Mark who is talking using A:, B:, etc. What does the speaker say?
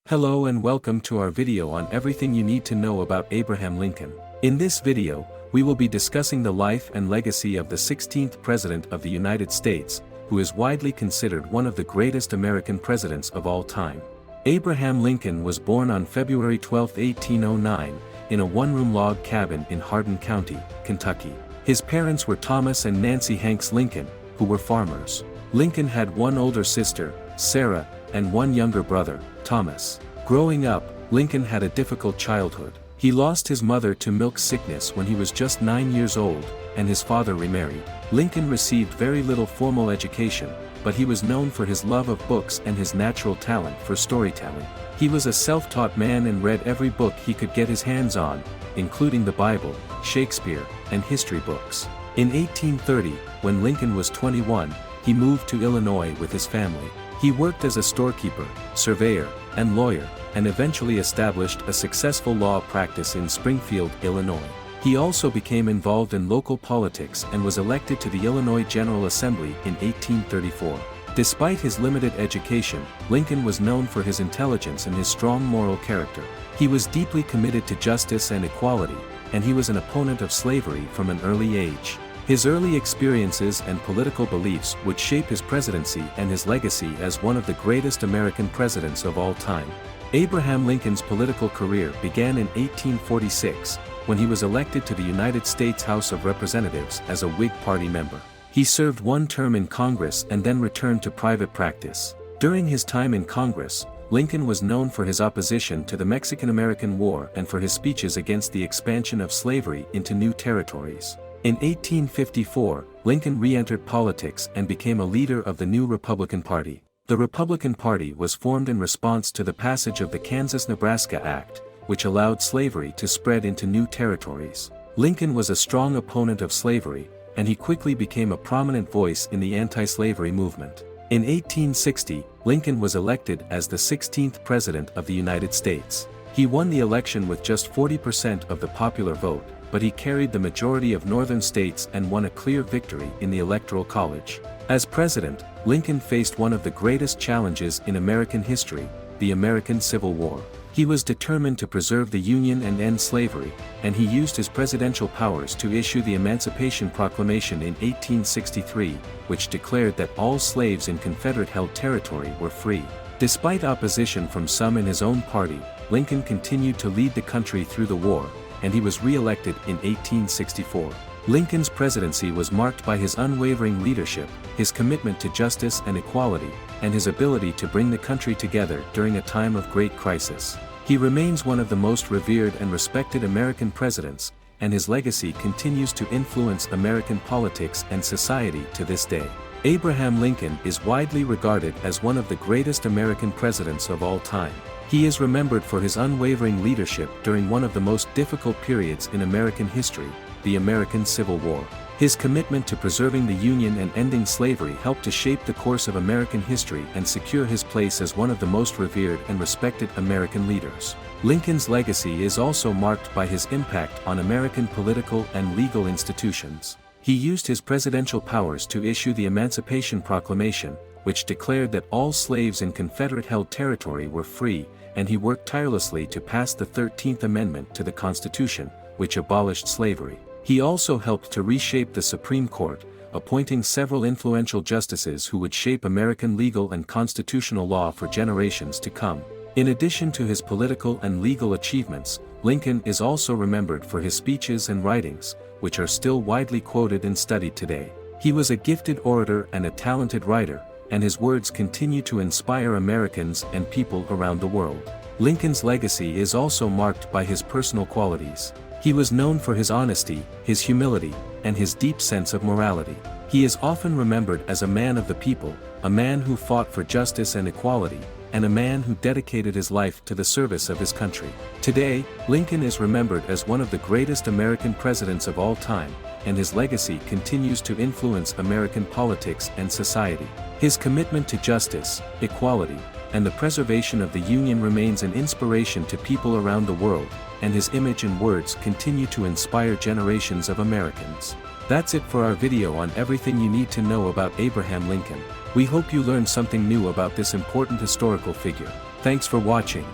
A: Hello and welcome to our video on everything you need to know about Abraham Lincoln. In this video, we will be discussing the life and legacy of the 16th President of the United States, who is widely considered one of the greatest American presidents of all time. Abraham Lincoln was born on February 12, 1809, in a one-room log cabin in Hardin County, Kentucky. His parents were Thomas and Nancy Hanks Lincoln, who were farmers. Lincoln had one older sister, Sarah, and one younger brother, Thomas. Growing up, Lincoln had a difficult childhood. He lost his mother to milk sickness when he was just 9 years old, and his father remarried. Lincoln received very little formal education, but he was known for his love of books and his natural talent for storytelling. He was a self-taught man and read every book he could get his hands on, including the Bible, Shakespeare, and history books. In 1830, when Lincoln was 21, he moved to Illinois with his family. He worked as a storekeeper, surveyor, and lawyer, and eventually established a successful law practice in Springfield, Illinois. He also became involved in local politics and was elected to the Illinois General Assembly in 1834. Despite his limited education, Lincoln was known for his intelligence and his strong moral character. He was deeply committed to justice and equality, and he was an opponent of slavery from an early age. His early experiences and political beliefs would shape his presidency and his legacy as one of the greatest American presidents of all time. Abraham Lincoln's political career began in 1846, when he was elected to the United States House of Representatives as a Whig Party member. He served one term in Congress and then returned to private practice. During his time in Congress, Lincoln was known for his opposition to the Mexican-American War and for his speeches against the expansion of slavery into new territories. In 1854, Lincoln re-entered politics and became a leader of the new Republican Party. The Republican Party was formed in response to the passage of the Kansas-Nebraska Act, which allowed slavery to spread into new territories. Lincoln was a strong opponent of slavery, and he quickly became a prominent voice in the anti-slavery movement. In 1860, Lincoln was elected as the 16th President of the United States. He won the election with just 40% of the popular vote, but he carried the majority of northern states and won a clear victory in the Electoral College. As president, Lincoln faced one of the greatest challenges in American history, the American Civil War. He was determined to preserve the Union and end slavery, and he used his presidential powers to issue the Emancipation Proclamation in 1863, which declared that all slaves in Confederate-held territory were free. Despite opposition from some in his own party, Lincoln continued to lead the country through the war, and he was re-elected in 1864. Lincoln's presidency was marked by his unwavering leadership, his commitment to justice and equality, and his ability to bring the country together during a time of great crisis. He remains one of the most revered and respected American presidents, and his legacy continues to influence American politics and society to this day. Abraham Lincoln is widely regarded as one of the greatest American presidents of all time. He is remembered for his unwavering leadership during one of the most difficult periods in American history, the American Civil War. His commitment to preserving the Union and ending slavery helped to shape the course of American history and secure his place as one of the most revered and respected American leaders. Lincoln's legacy is also marked by his impact on American political and legal institutions. He used his presidential powers to issue the Emancipation Proclamation, which declared that all slaves in Confederate-held territory were free, and he worked tirelessly to pass the 13th Amendment to the Constitution, which abolished slavery. He also helped to reshape the Supreme Court, appointing several influential justices who would shape American legal and constitutional law for generations to come. In addition to his political and legal achievements, Lincoln is also remembered for his speeches and writings, which are still widely quoted and studied today. He was a gifted orator and a talented writer, and his words continue to inspire Americans and people around the world. Lincoln's legacy is also marked by his personal qualities. He was known for his honesty, his humility, and his deep sense of morality. He is often remembered as a man of the people, a man who fought for justice and equality, and a man who dedicated his life to the service of his country. Today, Lincoln is remembered as one of the greatest American presidents of all time, and his legacy continues to influence American politics and society. His commitment to justice, equality, and the preservation of the Union remains an inspiration to people around the world, and his image and words continue to inspire generations of Americans. That's it for our video on everything you need to know about Abraham Lincoln. We hope you learned something new about this important historical figure. Thanks for watching.